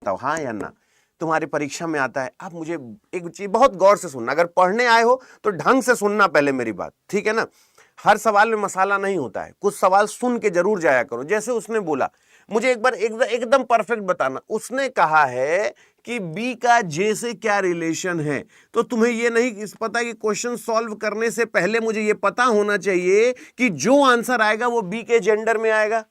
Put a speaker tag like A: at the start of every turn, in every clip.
A: बताओ, हाँ या ना। तुम्हारी परीक्षा में आता है। आप मुझे एक चीज बहुत गौर से सुनना, अगर पढ़ने आए हो तो ढंग से सुनना पहले मेरी बात, ठीक है ना। हर सवाल में मसाला नहीं होता है, कुछ सवाल सुन के जरूर जाया करो। जैसे उसने बोला, मुझे एक बार एकदम परफेक्ट बताना, उसने कहा है कि बी का जे से क्या रिलेशन है। तो तुम्हें ये नहीं पता कि क्वेश्चन सॉल्व करने से पहले मुझे ये पता होना चाहिए कि जो आंसर आएगा वो बी के जेंडर में आएगा,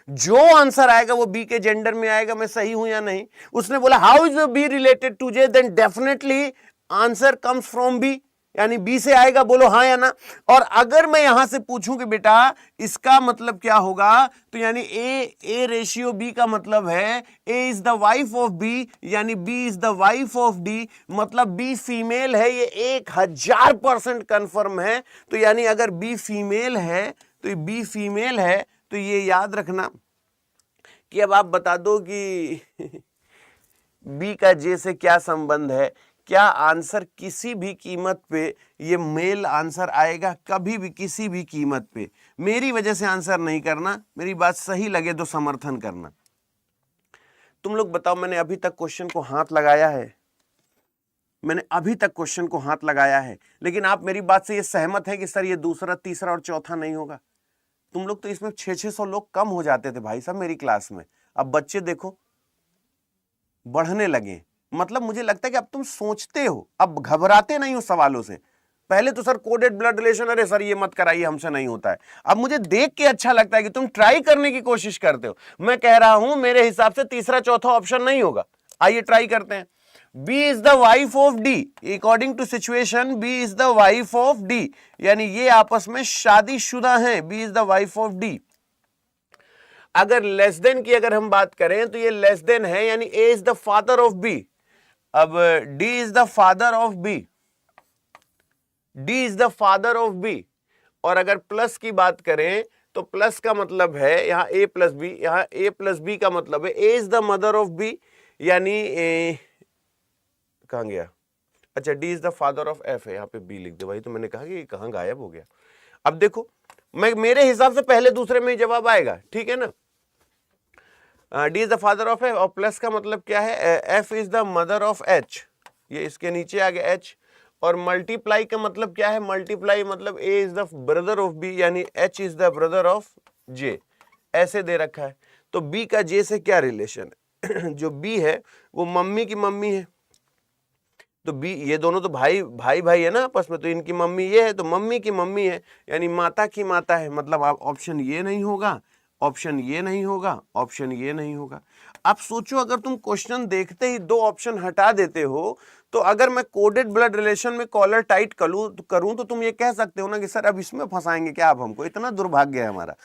A: जो आंसर आएगा वो बी के जेंडर में आएगा। मैं सही हूं या नहीं? उसने बोला how is B related to J, then definitely answer comes from B, यानी बी से आएगा। बोलो हाँ या ना। और अगर मैं यहां से पूछूं कि बेटा इसका मतलब क्या होगा, तो यानी ए रेशियो बी का मतलब है A is the wife of B, यानी B is the wife of D, मतलब बी फीमेल है। ये 1000% कंफर्म है। तो यानी अगर बी फीमेल है तो बी फीमेल है, तो ये याद रखना कि अब आप बता दो कि बी का जे से क्या संबंध है। क्या आंसर किसी भी कीमत पे ये मेल आंसर आएगा? कभी भी किसी भी कीमत पे। मेरी वजह से आंसर नहीं करना, मेरी बात सही लगे तो समर्थन करना। तुम लोग बताओ, मैंने अभी तक क्वेश्चन को हाथ लगाया है, मैंने अभी तक क्वेश्चन को हाथ लगाया है, लेकिन आप मेरी बात से ये सहमत है कि सर ये दूसरा, तीसरा और चौथा नहीं होगा? तुम लोग तो इसमें 600 लोग कम हो जाते थे भाई साहब मेरी क्लास में, अब बच्चे देखो बढ़ने लगे। मतलब मुझे लगता है कि अब तुम सोचते हो, अब घबराते नहीं हो सवालों से। पहले तो सर कोडेड ब्लड रिलेशन, अरे सर ये मत कराइए, हमसे नहीं होता है। अब मुझे देख के अच्छा लगता है कि तुम ट्राई करने की कोशिश करते हो। मैं कह रहा हूं मेरे हिसाब से तीसरा चौथा ऑप्शन नहीं होगा। आइए ट्राई करते हैं। B is the wife of D, according to situation B is the wife of D, यानी ये आपस में शादीशुदा हैं। B is the wife of D। अगर लेस देन की अगर हम बात करें तो ये लेस देन है, यानी A is the father of B। अब D is the father of B, D is the father of B। और अगर प्लस की बात करें तो प्लस का मतलब है यहां A प्लस B, यहां A प्लस B का मतलब है A is the mother of B, यानी कहां गया? अच्छा, D is the father of F है, यहाँ पे B लिख दे भाई। तो मैंने कहा कि कहां गायब हो गया। अब देखो, मैं मेरे हिसाब से पहले दूसरे में ही जवाब आएगा, ठीक है ना। D is the father of F, और प्लस का मतलब क्या है? F is the mother of H, ये इसके नीचे आ गया H। और मल्टीप्लाई का मतलब क्या है? मल्टीप्लाई मतलब A is the brother of B, यानी H is the brother of J, ऐसे दे रखा है। तो B का J से क्या रिलेशन है? जो B है वो मम्मी की मम्मी है, तो बी, ये दोनों तो भाई भाई भाई है ना आपस में, तो इनकी मम्मी ये है, तो मम्मी की मम्मी है, यानी माता की माता है। मतलब आप ऑप्शन ये नहीं होगा, ऑप्शन ये नहीं होगा, ऑप्शन ये नहीं होगा। आप सोचो, अगर तुम क्वेश्चन देखते ही दो ऑप्शन हटा देते हो, तो अगर मैं कोडेड ब्लड रिलेशन में कॉलर टाइट करूं तो तुम ये कह सकते हो ना कि सर अब इसमें फंसाएंगे क्या आप हमको? इतना दुर्भाग्य है हमारा।